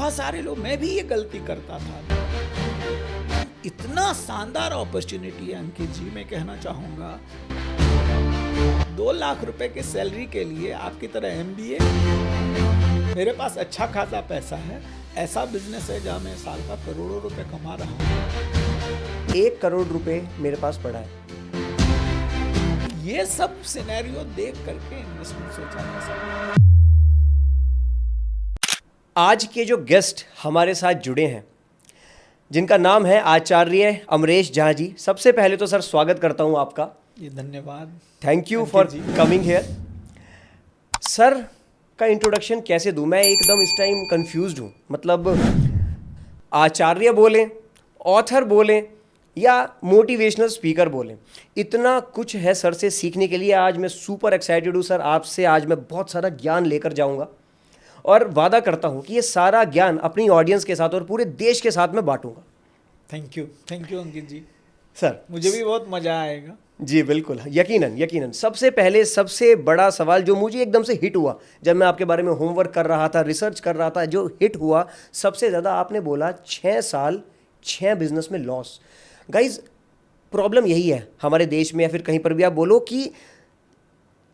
बहुत सारे लोग, मैं भी ये गलती करता था। इतना शानदार अपॉर्चुनिटी है अंकित जी, मैं कहना चाहूँगा 2 लाख रुपए के सैलरी के लिए आपकी तरह MBA, मेरे पास अच्छा खासा पैसा है, ऐसा बिजनेस है जहाँ मैं साल का करोड़ों रुपए कमा रहा हूँ। 1 करोड़ रुपए मेरे पास पड़ा है। ये सब सिनेरियो देख करके इन्वेस्टमेंट सोचा जा सकता है। आज के जो गेस्ट हमारे साथ जुड़े हैं, जिनका नाम है आचार्य अमरेश झा जी, सबसे पहले तो सर स्वागत करता हूं आपका। ये धन्यवाद, thank you for coming here. Sir का इंट्रोडक्शन कैसे दूं? मैं एकदम इस टाइम कंफ्यूज्ड हूं। मतलब आचार्य बोलें, ऑथर बोलें या मोटिवेशनल स्पीकर बोलें, इतना कुछ है सर से सीखने के लिए। आज मैं सुपर एक्साइटेड हूं सर, आपसे आज मैं बहुत सारा ज्ञान लेकर जाऊंगा और वादा करता हूं कि ये सारा ज्ञान अपनी ऑडियंस के साथ और पूरे देश के साथ में बांटूंगा। Thank you Ankit ji. Sir मुझे भी बहुत मज़ा आएगा। जी बिल्कुल, यकीनन। सबसे पहले सबसे बड़ा सवाल जो मुझे एकदम से हिट हुआ जब मैं आपके बारे में होमवर्क कर रहा था, रिसर्च कर रहा था, जो हिट हुआ सबसे ज़्यादा, आपने बोला 6 साल 6 बिजनेस में लॉस। गाइज, प्रॉब्लम यही है हमारे देश में या फिर कहीं पर भी आप बोलो कि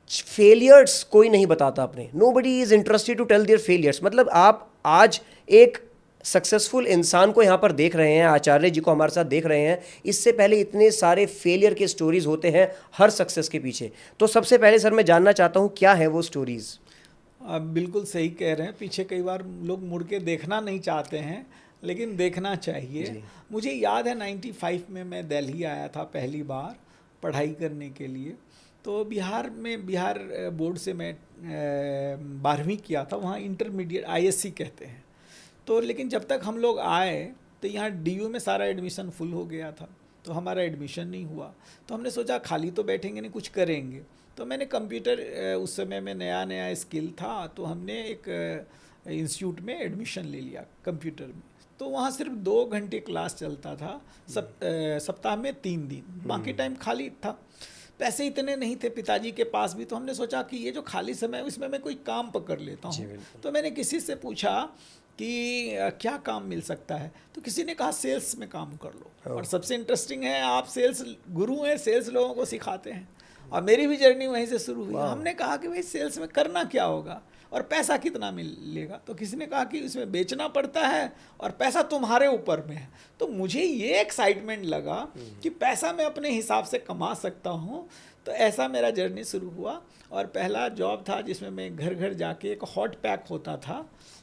फेलियर्स कोई नहीं बताता अपने। Nobody is interested to tell their failures. मतलब आप आज एक सक्सेसफुल इंसान को यहाँ पर देख रहे हैं, आचार्य जी को हमारे साथ देख रहे हैं, इससे पहले इतने सारे फेलियर के स्टोरीज होते हैं हर सक्सेस के पीछे। तो सबसे पहले सर मैं जानना चाहता हूँ क्या है वो स्टोरीज? आप बिल्कुल सही कह रहे हैं। पीछे कई बार लोग मुड़ के देखना नहीं चाहते हैं, लेकिन देखना चाहिए। मुझे याद है 95 में मैं दिल्ली आया था पहली बार पढ़ाई करने के लिए। तो बिहार बोर्ड से मैं 12वीं किया था, वहाँ इंटरमीडिएट ISC कहते हैं। तो लेकिन जब तक हम लोग आए तो यहाँ DU में सारा एडमिशन फुल हो गया था, तो हमारा एडमिशन नहीं हुआ। तो हमने सोचा खाली तो बैठेंगे नहीं, कुछ करेंगे। तो मैंने कंप्यूटर, उस समय में नया स्किल था, तो हमने एक इंस्टीट्यूट में एडमिशन ले लिया कंप्यूटर में। तो वहाँ सिर्फ 2 घंटे क्लास चलता था, सप्ताह में 3 दिन, बाकी टाइम खाली था। पैसे इतने नहीं थे पिताजी के पास भी, तो हमने सोचा कि ये जो खाली समय है इसमें मैं कोई काम पकड़ लेता हूँ। तो मैंने किसी से पूछा कि क्या काम मिल सकता है, तो किसी ने कहा सेल्स में काम कर लो। और सबसे इंटरेस्टिंग है, आप सेल्स गुरु हैं, सेल्स लोगों को सिखाते हैं। और मेरी भी जर्नी वहीं से शुरू हुई। हमने कहा कि भाई सेल्स में करना क्या होगा और पैसा कितना मिलेगा? तो किसी ने कहा कि इसमें बेचना पड़ता है और पैसा तुम्हारे ऊपर में है। तो मुझे ये एक्साइटमेंट लगा कि पैसा मैं अपने हिसाब से कमा सकता हूँ। तो ऐसा मेरा जर्नी शुरू हुआ। और पहला जॉब था जिसमें मैं घर घर जाके, एक हॉट पैक होता था,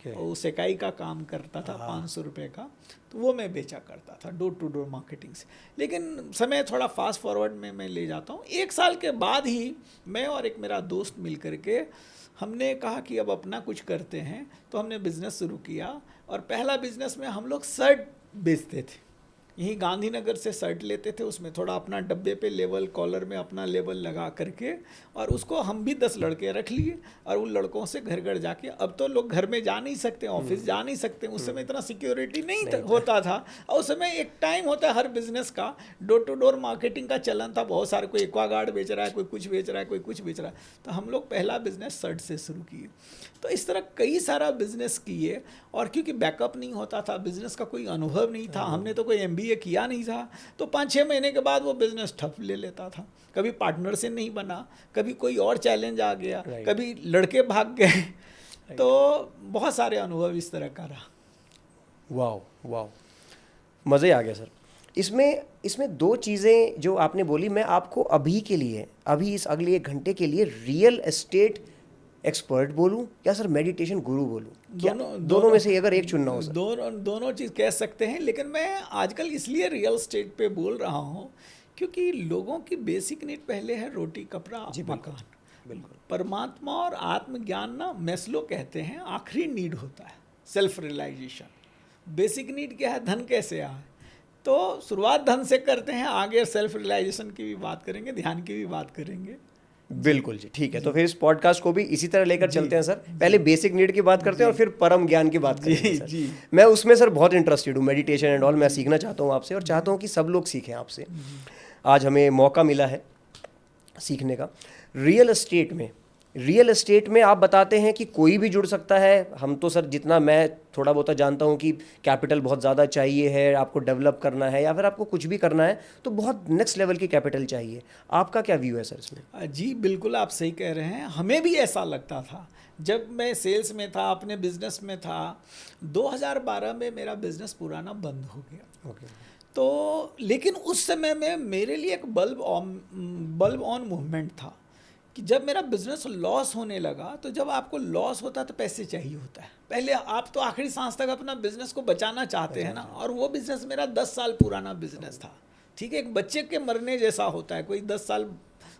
और सेकाई का काम करता था 500 रुपये का, तो वो मैं बेचा करता था डोर टू डोर मार्केटिंग से। लेकिन समय थोड़ा फास्ट फॉरवर्ड में मैं ले जाता हूँ। 1 साल के बाद ही मैं और एक मेरा दोस्त मिल करके हमने कहा कि अब अपना कुछ करते हैं। तो हमने बिज़नेस शुरू किया। और पहला बिज़नेस में हम लोग शर्ट बेचते थे। यहीं गांधीनगर से शर्ट लेते थे, उसमें थोड़ा अपना डब्बे पे लेबल, कॉलर में अपना लेबल लगा करके, और उसको हम भी 10 लड़के रख लिए और उन लड़कों से घर घर जाके, अब तो लोग घर में जा नहीं सकते, ऑफिस जा नहीं सकते, उस समय इतना सिक्योरिटी नहीं होता था। और उस समय एक टाइम होता है हर बिजनेस का, डोर टू डोर मार्केटिंग का चलन था बहुत सारे। कोई एक्वागार्ड बेच रहा है, कोई कुछ बेच रहा है, कोई कुछ बेच रहा है। तो हम लोग पहला बिजनेस शर्ट से शुरू किए। तो इस तरह कई सारा बिजनेस किए। और क्योंकि बैकअप नहीं होता था, बिजनेस का कोई अनुभव नहीं था, हमने तो कोई MBA किया नहीं था, तो 5-6 महीने के बाद वो बिजनेस ठप ले लेता था। कभी पार्टनर से नहीं बना, कभी कोई और चैलेंज आ गया, कभी लड़के भाग गए। तो बहुत सारे अनुभव इस तरह का रहा। वाह, मज़े आ गया सर। इसमें 2 चीज़ें जो आपने बोली, मैं आपको अभी के लिए, अभी इस अगले 1 घंटे के लिए रियल एस्टेट एक्सपर्ट बोलूं या सर मेडिटेशन गुरु बोलूं? दोनों में से अगर एक चुनना हो सर। दोनों चीज़ कह सकते हैं, लेकिन मैं आजकल इसलिए रियल एस्टेट पे बोल रहा हूँ क्योंकि लोगों की बेसिक नीड पहले है रोटी, कपड़ा, मकान। बिल्कुल। परमात्मा और आत्मज्ञान ना मैस्लो कहते हैं आखिरी नीड होता है, सेल्फ रियलाइजेशन। बेसिक नीड क्या है? धन कैसे आए। तो शुरुआत धन से करते हैं, आगे सेल्फ रियलाइजेशन की भी बात करेंगे, ध्यान की भी बात करेंगे। बिल्कुल जी, ठीक है। तो फिर इस पॉडकास्ट को भी इसी तरह लेकर चलते हैं सर। पहले बेसिक नीड की बात करते हैं और फिर परम ज्ञान की बात करेंगे सर। जी। मैं उसमें सर बहुत इंटरेस्टेड हूँ, मेडिटेशन एंड ऑल। मैं सीखना चाहता हूँ आपसे और चाहता हूँ कि सब लोग सीखें आपसे। आज हमें मौका मिला है सीखने का। रियल एस्टेट में रियल एस्टेट में आप बताते हैं कि कोई भी जुड़ सकता है। हम तो सर जितना मैं थोड़ा बहुत जानता हूँ कि कैपिटल बहुत ज़्यादा चाहिए है, आपको डेवलप करना है या फिर आपको कुछ भी करना है तो बहुत नेक्स्ट लेवल की कैपिटल चाहिए। आपका क्या व्यू है सर इसमें? जी बिल्कुल, आप सही कह रहे हैं। हमें भी ऐसा लगता था जब मैं सेल्स में था, अपने बिजनेस में था। 2012 में मेरा बिजनेस पुराना बंद हो गया। ओके। तो लेकिन उस समय में मेरे लिए एक बल्ब ऑन मूवमेंट था कि जब मेरा बिजनेस लॉस होने लगा, तो जब आपको लॉस होता है तो पैसे चाहिए होता है। पहले आप तो आखिरी सांस तक अपना बिजनेस को बचाना चाहते हैं ना, और वो बिजनेस मेरा 10 साल पुराना बिजनेस था। ठीक है, एक बच्चे के मरने जैसा होता है। कोई 10 साल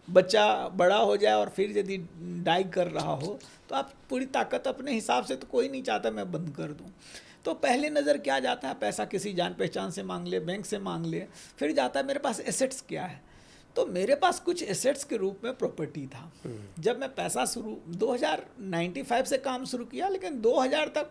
बच्चा बड़ा हो जाए और फिर यदि डाई कर रहा हो तो आप पूरी ताकत अपने हिसाब से, तो कोई नहीं चाहता मैं बंद कर दूं। तो पहले नज़र क्या जाता है, पैसा किसी जान पहचान से मांग ले, बैंक से मांग ले। फिर जाता है मेरे पास एसेट्स क्या है। तो मेरे पास कुछ एसेट्स के रूप में प्रॉपर्टी था। जब मैं पैसा 2095 से काम शुरू किया, लेकिन 2000 तक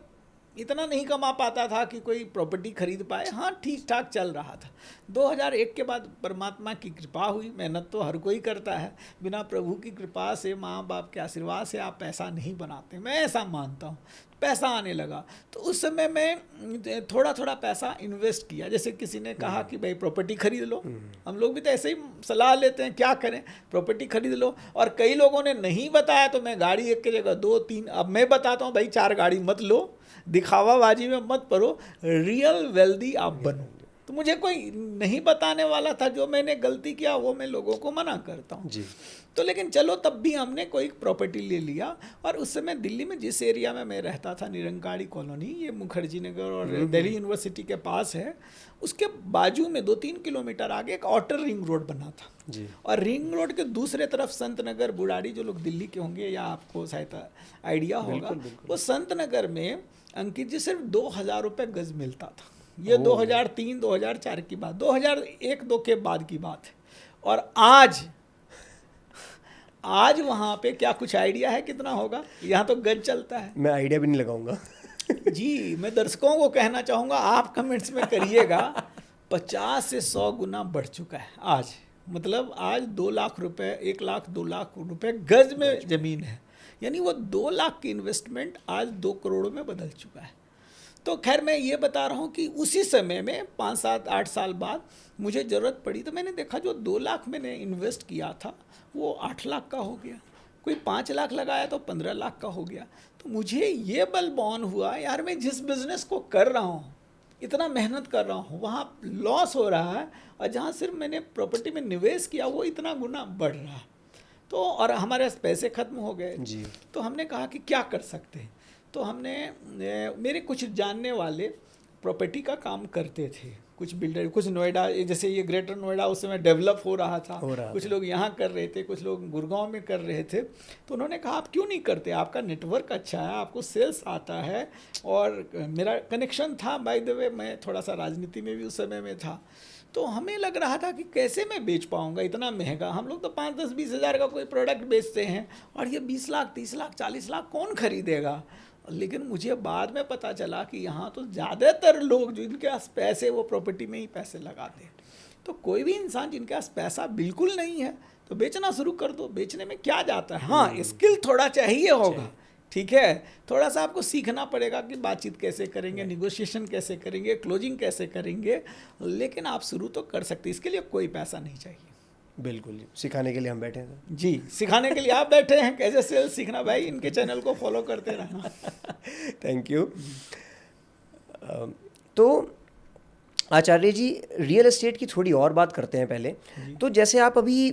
इतना नहीं कमा पाता था कि कोई प्रॉपर्टी खरीद पाए। हाँ, ठीक ठाक चल रहा था। 2001 के बाद परमात्मा की कृपा हुई। मेहनत तो हर कोई करता है, बिना प्रभु की कृपा से, माँ बाप के आशीर्वाद से आप पैसा नहीं बनाते, मैं ऐसा मानता हूँ। पैसा आने लगा तो उस समय मैं थोड़ा थोड़ा पैसा इन्वेस्ट किया। जैसे किसी ने कहा कि भाई प्रॉपर्टी खरीद लो, हम लोग भी तो ऐसे ही सलाह लेते हैं, क्या करें, प्रॉपर्टी खरीद लो। और कई लोगों ने नहीं बताया तो मैं गाड़ी एक की जगह 2-3, अब मैं बताता हूँ भाई 4 गाड़ी मत लो, दिखावाबाजी में मत पड़ो, रियल वेल्दी आप बनो। तो मुझे कोई नहीं बताने वाला था, जो मैंने गलती किया वो मैं लोगों को मना करता हूँ जी। तो लेकिन चलो, तब भी हमने कोई प्रॉपर्टी ले लिया। और उस समय दिल्ली में जिस एरिया में मैं रहता था, निरंकारी कॉलोनी, ये मुखर्जी नगर और दिल्ली यूनिवर्सिटी के पास है, उसके बाजू में 2-3 किलोमीटर आगे एक आउटर रिंग रोड बना था जी। और रिंग रोड के दूसरे तरफ संत नगर, बुढ़ाड़ी, जो लोग दिल्ली के होंगे या आपको शायद आइडिया होगा, वो संत नगर में अंकित जी सिर्फ 2000 रुपये गज मिलता था। ये 2003-2004 की बात, 2001-2 के बाद की बात है। और आज वहाँ पे क्या कुछ आइडिया है कितना होगा? यहाँ तो गज चलता है। मैं आइडिया भी नहीं लगाऊंगा जी, मैं दर्शकों को कहना चाहूँगा, आप कमेंट्स में करिएगा, 50 से 100 गुना बढ़ चुका है आज। मतलब आज 2 लाख रुपए, 1 लाख 2 लाख रुपए गज में ज़मीन है। यानी वो 2 लाख की इन्वेस्टमेंट आज 2 करोड़ में बदल चुका है। तो खैर, मैं ये बता रहा हूँ कि उसी समय में 5-7-8 साल बाद मुझे ज़रूरत पड़ी, तो मैंने देखा जो 2 लाख मैंने इन्वेस्ट किया था वो 8 लाख का हो गया। कोई 5 लाख लगाया तो 15 लाख का हो गया। तो मुझे ये बल ऑन हुआ, यार मैं जिस बिज़नेस को कर रहा हूँ, इतना मेहनत कर रहा हूँ, वहाँ लॉस हो रहा है, और जहाँ सिर्फ मैंने प्रॉपर्टी में निवेश किया वो इतना गुना बढ़ रहा है। तो और हमारे पास पैसे ख़त्म हो गए जी। तो हमने कहा कि क्या कर सकते हैं। तो हमने, मेरे कुछ जानने वाले प्रॉपर्टी का काम करते थे, कुछ बिल्डर, कुछ नोएडा, जैसे ये ग्रेटर नोएडा उस समय डेवलप हो रहा था, कुछ लोग यहाँ कर रहे थे, कुछ लोग गुड़गांव में कर रहे थे। तो उन्होंने कहा आप क्यों नहीं करते, आपका नेटवर्क अच्छा है, आपको सेल्स आता है। और मेरा कनेक्शन था, बाय द वे मैं थोड़ा सा राजनीति में भी उस समय में था। तो हमें लग रहा था कि कैसे मैं बेच पाऊँगा इतना महंगा। हम लोग तो 5-10-20 हज़ार का कोई प्रोडक्ट बेचते हैं, और ये 20 लाख 30 लाख 40 लाख कौन खरीदेगा। लेकिन मुझे बाद में पता चला कि यहाँ तो ज़्यादातर लोग जिनके पास पैसे, वो प्रॉपर्टी में ही पैसे लगाते हैं। तो कोई भी इंसान जिनके पास पैसा बिल्कुल नहीं है तो बेचना शुरू कर दो, बेचने में क्या जाता है। हाँ, स्किल थोड़ा चाहिए होगा, ठीक है, थोड़ा सा आपको सीखना पड़ेगा कि बातचीत कैसे करेंगे, निगोशिएशन कैसे करेंगे, क्लोजिंग कैसे करेंगे, लेकिन आप शुरू तो कर सकते, इसके लिए कोई पैसा नहीं चाहिए। बिल्कुल जी, सिखाने के लिए हम बैठे हैं जी, सिखाने के लिए आप बैठे हैं, कैसे सेल्स सीखना भाई, इनके चैनल को फॉलो करते रहना थैंक यू। तो आचार्य जी, रियल एस्टेट की थोड़ी और बात करते हैं पहले। तो जैसे आप अभी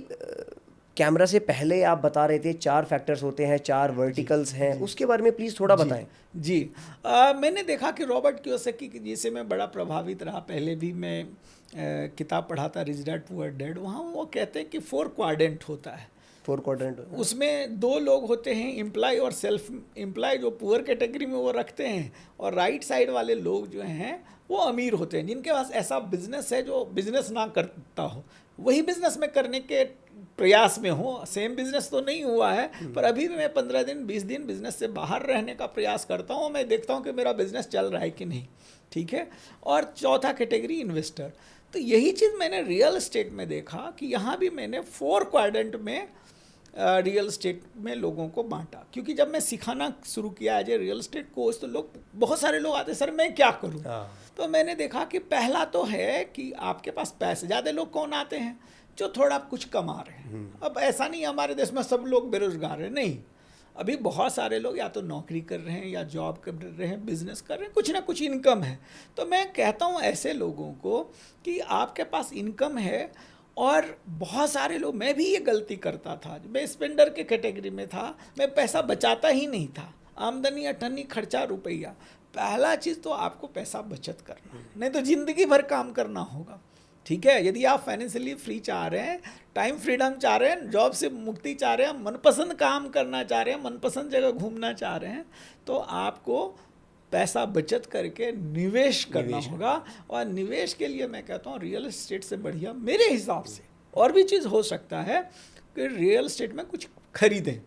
कैमरा से पहले आप बता रहे थे 4 फैक्टर्स होते हैं, 4 वर्टिकल्स हैं, उसके बारे में प्लीज़ थोड़ा बताएं। जी, मैंने देखा कि रॉबर्ट कियोसाकी जिसे मैं बड़ा प्रभावित रहा, पहले भी मैं किताब पढ़ा था, रिच डैड पुअर डैड, वहाँ वो कहते हैं कि 4 क्वाड्रेंट होता है। 4 क्वाड्रेंट, उसमें 2 लोग होते हैं, एम्प्लॉय और सेल्फ एम्प्लॉय, जो पुअर कैटेगरी में वो रखते हैं, और राइट साइड वाले लोग जो हैं वो अमीर होते हैं, जिनके पास ऐसा बिजनेस है जो बिजनेस ना करता हो, वही बिजनेस में करने के प्रयास में हो। सेम बिजनेस तो नहीं हुआ है, पर अभी भी मैं 15 दिन 20 दिन बिजनेस से बाहर रहने का प्रयास करता हूँ। मैं देखता हूँ कि मेरा बिजनेस चल रहा है कि नहीं, ठीक है। और चौथा कैटेगरी इन्वेस्टर। तो यही चीज़ मैंने रियल एस्टेट में देखा कि यहाँ भी मैंने 4 क्वाड्रेंट में रियल एस्टेट में लोगों को बांटा, क्योंकि जब मैं सिखाना शुरू किया as a real estate coach तो लोग, बहुत सारे लोग आते, सर मैं क्या करूं? तो मैंने देखा कि पहला तो है कि आपके पास पैसे, ज़्यादा लोग कौन आते हैं जो थोड़ा कुछ कमा रहे हैं। अब ऐसा नहीं हमारे देश में सब लोग बेरोजगार हैं, नहीं, अभी बहुत सारे लोग या तो नौकरी कर रहे हैं या जॉब कर रहे हैं, बिजनेस कर रहे हैं, कुछ ना कुछ इनकम है। तो मैं कहता हूँ ऐसे लोगों को कि आपके पास इनकम है, और बहुत सारे लोग, मैं भी ये गलती करता था, मैं स्पेंडर के कैटेगरी में था, मैं पैसा बचाता ही नहीं था, आमदनी अठन्नी खर्चा रुपया। पहला चीज़ तो आपको पैसा बचत करना, नहीं तो ज़िंदगी भर काम करना होगा। ठीक है, यदि आप फाइनेंशियली फ्री चाह रहे हैं, टाइम फ्रीडम चाह रहे हैं, जॉब से मुक्ति चाह रहे हैं, मनपसंद काम करना चाह रहे हैं, मनपसंद जगह घूमना चाह रहे हैं, तो आपको पैसा बचत करके निवेश करना होगा। और निवेश के लिए मैं कहता हूँ रियल एस्टेट से बढ़िया मेरे हिसाब से और भी चीज़ हो सकता है कि रियल एस्टेट में कुछ खरीदें।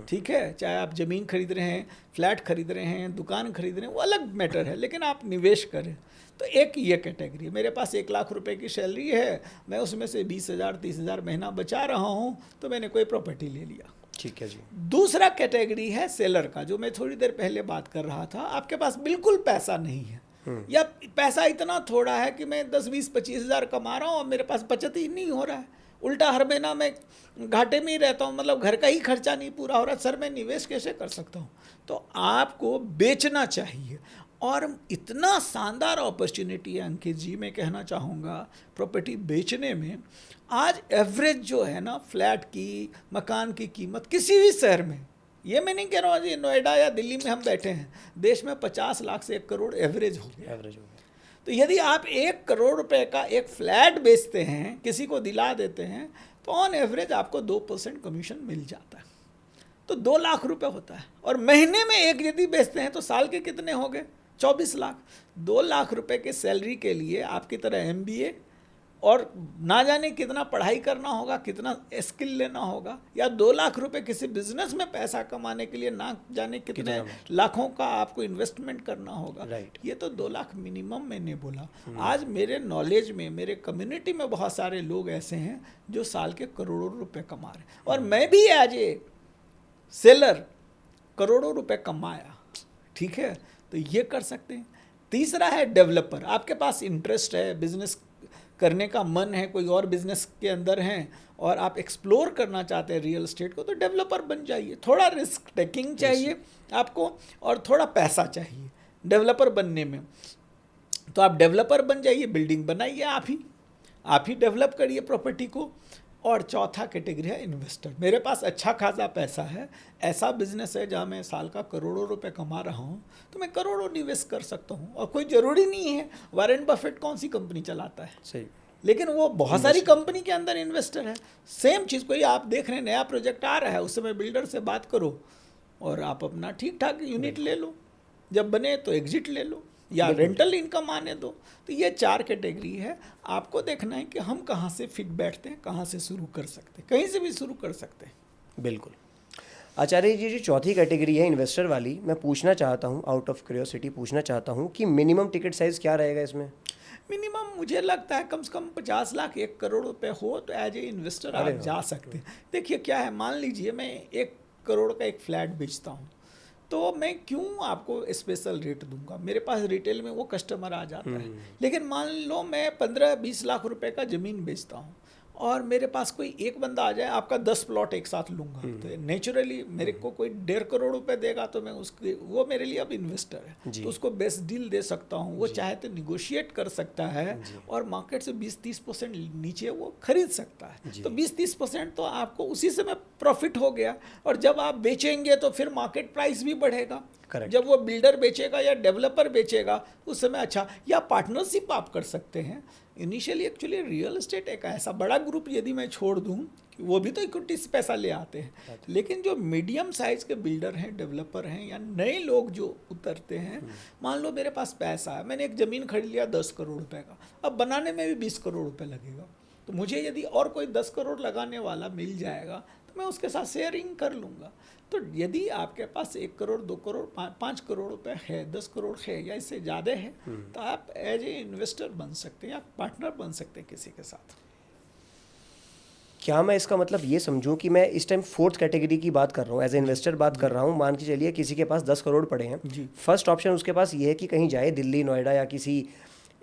ठीक है, चाहे आप ज़मीन खरीद रहे हैं, फ्लैट खरीद रहे हैं, दुकान खरीद रहे हैं, वो अलग मैटर है, लेकिन आप निवेश करें। तो एक ये कैटेगरी, मेरे पास 1 लाख रुपए की सैलरी है, मैं उसमें से 20,000 30,000 महीना बचा रहा हूँ, तो मैंने कोई प्रॉपर्टी ले लिया। ठीक है जी। दूसरा कैटेगरी है सेलर का, जो मैं थोड़ी देर पहले बात कर रहा था। आपके पास बिल्कुल पैसा नहीं है, या पैसा इतना थोड़ा है कि मैं 10 20 25,000 कमा रहा हूँ और मेरे पास बचत ही नहीं हो रहा है, उल्टा हर महीना मैं घाटे में ही रहता हूँ, मतलब घर का ही खर्चा नहीं पूरा हो रहा, सर मैं निवेश कैसे कर सकता हूँ? तो आपको बेचना चाहिए। और इतना शानदार अपॉर्चुनिटी है अंकित जी, मैं कहना चाहूँगा प्रॉपर्टी बेचने में। आज एवरेज जो है ना फ्लैट की, मकान की कीमत किसी भी शहर में, ये मैं नहीं कह रहा हूँ जी नोएडा या दिल्ली में हम बैठे हैं, देश में 50 लाख से 1 करोड़ एवरेज हो गया। तो यदि आप 1 करोड़ रुपए का एक फ्लैट बेचते हैं, किसी को दिला देते हैं, तो ऑन एवरेज आपको 2% कमीशन मिल जाता है, तो 2 लाख रुपए होता है। और महीने में एक यदि बेचते हैं तो साल के कितने हो गए? 24 लाख। 2 लाख रुपए के सैलरी के लिए आपकी तरह MBA और ना जाने कितना पढ़ाई करना होगा, कितना स्किल लेना होगा, या 2 लाख रुपए किसी बिजनेस में पैसा कमाने के लिए ना जाने कितने लाखों का आपको इन्वेस्टमेंट करना होगा। ये तो 2 लाख मिनिमम मैंने बोला। आज मेरे नॉलेज में, मेरे कम्युनिटी में बहुत सारे लोग ऐसे हैं जो साल के करोड़ों रुपए कमा रहे हैं, और मैं भी एज ए सेलर करोड़ों रुपए कमाया। ठीक है, तो ये कर सकते हैं। तीसरा है डेवलपर, आपके पास इंटरेस्ट है, बिजनेस करने का मन है, कोई और बिजनेस के अंदर हैं और आप एक्सप्लोर करना चाहते हैं रियल एस्टेट को, तो डेवलपर बन जाइए। थोड़ा रिस्क टेकिंग चाहिए आपको और थोड़ा पैसा चाहिए डेवलपर बनने में, तो आप डेवलपर बन जाइए, बिल्डिंग बनाइए, आप ही डेवलप करिए प्रॉपर्टी को। और चौथा कैटेगरी है इन्वेस्टर। मेरे पास अच्छा खासा पैसा है, ऐसा बिजनेस है जहाँ मैं साल का करोड़ों रुपए कमा रहा हूँ, तो मैं करोड़ों निवेश कर सकता हूँ। और कोई ज़रूरी नहीं है, वॉरेन बफेट कौन सी कंपनी चलाता है? सही, लेकिन वो बहुत सारी कंपनी के अंदर इन्वेस्टर है। सेम चीज़, कोई आप देख रहे हैं नया प्रोजेक्ट आ रहा है, उस समय बिल्डर से बात करो और आप अपना ठीक ठाक यूनिट ले लो, जब बने तो एग्जिट ले लो या रेंटल इनकम आने दो। तो ये 4 कैटेगरी है। आपको देखना है कि हम कहाँ से फिट बैठते हैं, कहाँ से शुरू कर सकते हैं, कहीं से भी शुरू कर सकते हैं। बिल्कुल। आचार्य जी, जो चौथी कैटेगरी है इन्वेस्टर वाली, मैं पूछना चाहता हूँ, आउट ऑफ क्यूरियोसिटी पूछना चाहता हूँ कि मिनिमम टिकट साइज़ क्या रहेगा इसमें? मिनिमम मुझे लगता है कम से कम 50 लाख 1 करोड़ रुपए हो तो एज ए इन्वेस्टर आप जा सकते हैं। देखिए क्या है, मान लीजिए मैं 1 करोड़ का एक फ्लैट बेचता हूँ, तो मैं क्यों आपको स्पेशल रेट दूंगा? मेरे पास रिटेल में वो कस्टमर आ जाता है। लेकिन मान लो मैं 15-20 लाख रुपए का ज़मीन बेचता हूँ और मेरे पास कोई एक बंदा आ जाए, आपका 10 प्लॉट एक साथ लूँगा, तो नेचुरली मेरे को कोई 1.5 करोड़ रुपए देगा, तो मैं उसके, वो मेरे लिए अब इन्वेस्टर है, तो उसको बेस्ट डील दे सकता हूँ। वो चाहे तो निगोशिएट कर सकता है और मार्केट से 20-30% नीचे वो खरीद सकता है। तो 20-30% तो आपको उसी समय प्रॉफिट हो गया। और जब आप बेचेंगे तो फिर मार्केट प्राइस भी बढ़ेगा। जब वो बिल्डर बेचेगा या डेवलपर बेचेगा उस समय अच्छा, या पार्टनरशिप आप कर सकते हैं। इनिशियली एक्चुअली रियल एस्टेट एक ऐसा बड़ा ग्रुप यदि मैं छोड़ दूं, वो भी तो इक्विटी से पैसा ले आते हैं, लेकिन जो मीडियम साइज़ के बिल्डर हैं, डेवलपर हैं, या नए लोग जो उतरते हैं, मान लो मेरे पास पैसा है, मैंने एक ज़मीन खरीद लिया 10 करोड़ रुपए का, अब बनाने में भी 20 करोड़ रुपए लगेगा, तो मुझे यदि और कोई 10 करोड़ लगाने वाला मिल जाएगा तो मैं उसके साथ शेयरिंग कर लूँगा। तो यदि आपके पास 1 करोड़ 2 करोड़ 5 करोड़ रुपए है, 10 करोड़ है या इससे ज़्यादा है, तो आप एज ए इन्वेस्टर बन सकते हैं या पार्टनर बन सकते हैं किसी के साथ। क्या मैं इसका मतलब ये समझूं कि मैं इस टाइम फोर्थ कैटेगरी की बात कर रहा हूँ, एज ए इन्वेस्टर बात कर रहा हूँ, मान के चलिए किसी के पास 10 करोड़ पड़े हैं, जी फर्स्ट ऑप्शन उसके पास ये है कि कहीं जाए, दिल्ली नोएडा या किसी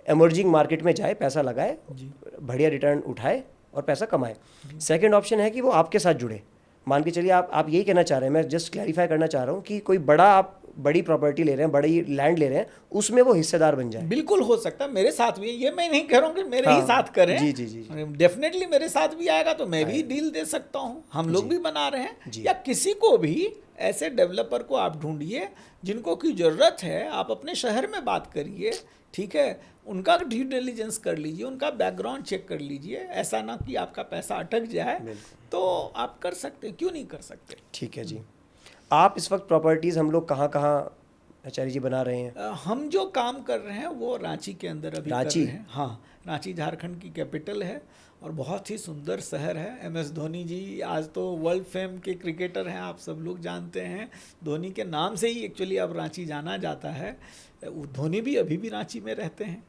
एमर्जिंग मार्केट में जाए, पैसा लगाए, जी बढ़िया रिटर्न उठाए और पैसा कमाए। सेकंड ऑप्शन है कि वो आपके साथ जुड़े। मान के चलिए आप यही कहना चाह रहे हैं, मैं जस्ट क्लैरिफाई करना चाह रहा हूँ कि कोई आप बड़ी प्रॉपर्टी ले रहे हैं, बड़ी लैंड ले रहे हैं, उसमें वो हिस्सेदार बन जाए। बिल्कुल हो सकता है, मेरे साथ भी है। ये मैं नहीं कह रहा हूँ कि मेरे ही हाँ, साथ करें। जी जी जी जी डेफिनेटली मेरे साथ भी आएगा तो मैं भी डील दे सकता हूँ, हम लोग भी बना रहे हैं। जी। या किसी को भी ऐसे डेवलपर को आप ढूंढिए जिनको की ज़रूरत है, आप अपने शहर में बात करिए, ठीक है, उनका ड्यू डिलिजेंस कर लीजिए, उनका बैकग्राउंड चेक कर लीजिए। ऐसा ना कि आपका पैसा अटक जाए, तो आप कर सकते हैं, क्यों नहीं कर सकते। ठीक है जी। आप इस वक्त प्रॉपर्टीज़ हम लोग कहाँ कहाँ आचार्य जी बना रहे हैं? हम जो काम कर रहे हैं वो रांची के अंदर अभी कर रांची? रहे हैं। हाँ, रांची झारखंड की कैपिटल है और बहुत ही सुंदर शहर है। MS धोनी जी आज तो वर्ल्ड फेम के क्रिकेटर हैं, आप सब लोग जानते हैं। धोनी के नाम से ही एक्चुअली अब रांची जाना जाता है। धोनी भी अभी भी रांची में रहते हैं।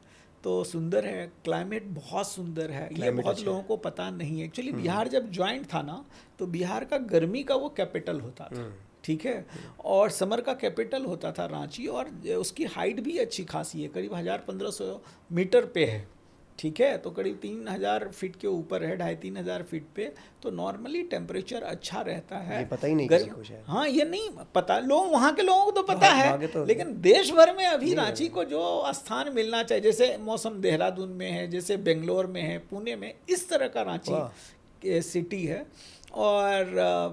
तो सुंदर है, क्लाइमेट बहुत सुंदर है। ये बहुत लोगों को पता नहीं है। एक्चुअली बिहार जब ज्वाइंट था ना, तो बिहार का गर्मी का वो कैपिटल होता था, ठीक है, और समर का कैपिटल होता था रांची। और उसकी हाइट भी अच्छी खासी है, करीब 1500 मीटर पे है, ठीक है, तो करीब 3000 फीट के ऊपर है, 2500-3000 फीट पे। तो नॉर्मली टेम्परेचर अच्छा रहता है। ये पता ही नहीं किसी को शायद। हाँ, ये नहीं पता, लोग वहाँ के लोगों को तो पता है, तो लेकिन देश भर में अभी रांची को जो स्थान मिलना चाहिए, जैसे मौसम देहरादून में है, जैसे बेंगलोर में है, पुणे में, इस तरह का रांची सिटी है। और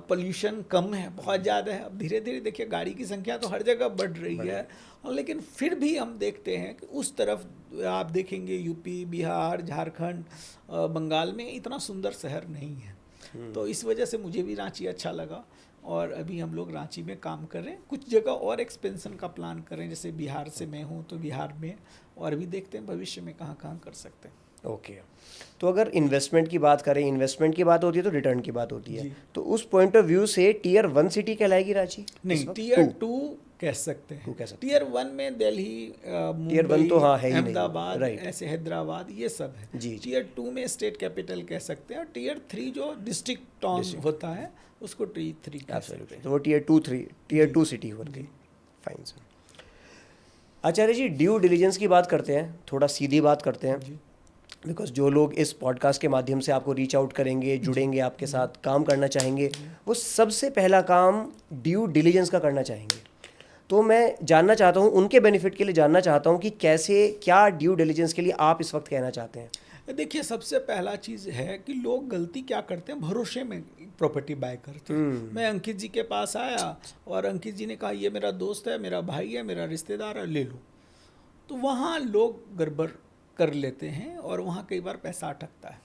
पोल्यूशन कम है, बहुत ज़्यादा है। अब धीरे धीरे देखिए गाड़ी की संख्या तो हर जगह बढ़ रही है, और लेकिन फिर भी हम देखते हैं कि उस तरफ आप देखेंगे यूपी, बिहार, झारखंड, बंगाल में इतना सुंदर शहर नहीं है। तो इस वजह से मुझे भी रांची अच्छा लगा, और अभी हम लोग रांची में काम कर रहे हैं। कुछ जगह और एक्सपेंशन का प्लान करें, जैसे बिहार से मैं हूँ तो बिहार में, और अभी देखते हैं भविष्य में कहाँ कहाँ कर सकते हैं। ओके तो अगर इन्वेस्टमेंट की बात करें, इन्वेस्टमेंट की बात होती है तो रिटर्न की बात होती है, तो उस पॉइंट ऑफ व्यू से टियर 1 सिटी कहलाएगी रांची? नहीं, टियर 2 कह सकते हैं। टियर 1 में दिल्ली, मुंबई, तो हाँ है अहमदाबाद, ऐसे हैदराबाद, ये सब है। टियर 2 में स्टेट कैपिटल कह सकते हैं, और टियर 3 जो डिस्ट्रिक्ट टाउन होता है उसको टियर 3 कह सकते हैं। तो वो टियर 2 सिटी हो गई। Fine sir. Acharya ji, due diligence की बात करते हैं, थोड़ा सीधी बात करते हैं, बिकॉज जो लोग इस पॉडकास्ट के माध्यम से आपको रीच आउट करेंगे, जुड़ेंगे, आपके साथ काम करना चाहेंगे, वो सबसे पहला काम ड्यू डिलिजेंस का करना चाहेंगे। तो मैं जानना चाहता हूँ, उनके बेनिफिट के लिए जानना चाहता हूँ कि कैसे, क्या ड्यू डिलिजेंस के लिए आप इस वक्त कहना चाहते हैं? देखिए, सबसे पहला चीज़ है कि लोग गलती क्या करते हैं, भरोसे में प्रॉपर्टी बाय करते हैं। मैं अंकित जी के पास आया और अंकित जी ने कहा ये मेरा दोस्त है, मेरा भाई है, मेरा रिश्तेदार है, ले लो। तो वहाँ लोग गड़बड़ कर लेते हैं और वहाँ कई बार पैसा अटकता है।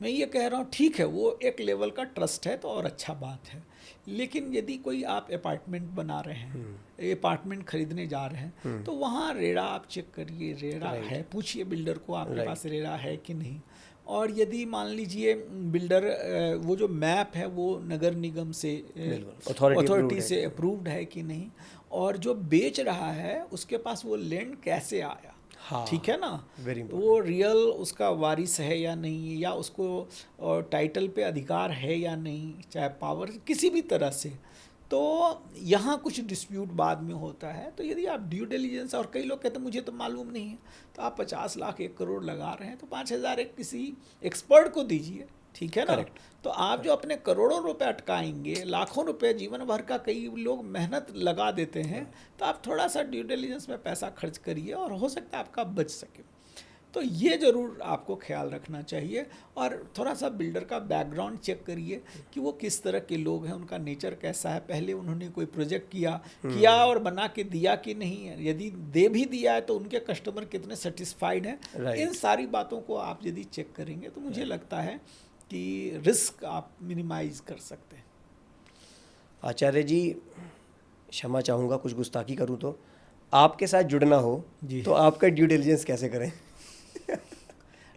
मैं ये कह रहा हूँ ठीक है, वो एक लेवल का ट्रस्ट है तो और अच्छा बात है, लेकिन यदि कोई आप अपार्टमेंट बना रहे हैं, अपार्टमेंट खरीदने जा रहे हैं, तो वहाँ रेरा आप चेक करिए, रेरा है, पूछिए बिल्डर को आपके पास रेरा है कि नहीं। और यदि मान लीजिए बिल्डर वो जो मैप है वो नगर निगम से, अथॉरिटी से अप्रूव्ड है कि नहीं, और जो बेच रहा है उसके पास वो लैंड कैसे आया, ठीक है ना, तो वो रियल उसका वारिस है या नहीं, या उसको टाइटल पे अधिकार है या नहीं, चाहे पावर किसी भी तरह से। तो यहाँ कुछ डिस्प्यूट बाद में होता है। तो यदि आप ड्यू डिलिजेंस, और कई लोग कहते हैं मुझे तो मालूम नहीं है, तो आप 50 लाख 1 करोड़ लगा रहे हैं तो 5,000 एक किसी एक्सपर्ट को दीजिए, ठीक है ना। तो आप जो अपने करोड़ों रुपए अटकाएंगे, लाखों रुपए जीवन भर का कई लोग मेहनत लगा देते हैं, तो आप थोड़ा सा ड्यू डिलिजेंस में पैसा खर्च करिए और हो सकता है आपका बच सके। तो ये ज़रूर आपको ख्याल रखना चाहिए। और थोड़ा सा बिल्डर का बैकग्राउंड चेक करिए कि वो किस तरह के लोग हैं, उनका नेचर कैसा है, पहले उन्होंने कोई प्रोजेक्ट किया और बना के दिया कि नहीं है, यदि दे भी दिया है तो उनके कस्टमर कितने सेटिस्फाइड हैं। इन सारी बातों को आप यदि चेक करेंगे तो मुझे लगता है कि रिस्क आप मिनिमाइज कर सकते हैं। आचार्य जी, क्षमा चाहूँगा कुछ गुस्ताखी करूँ तो, आपके साथ जुड़ना हो तो आपका ड्यू डिलिजेंस कैसे करें?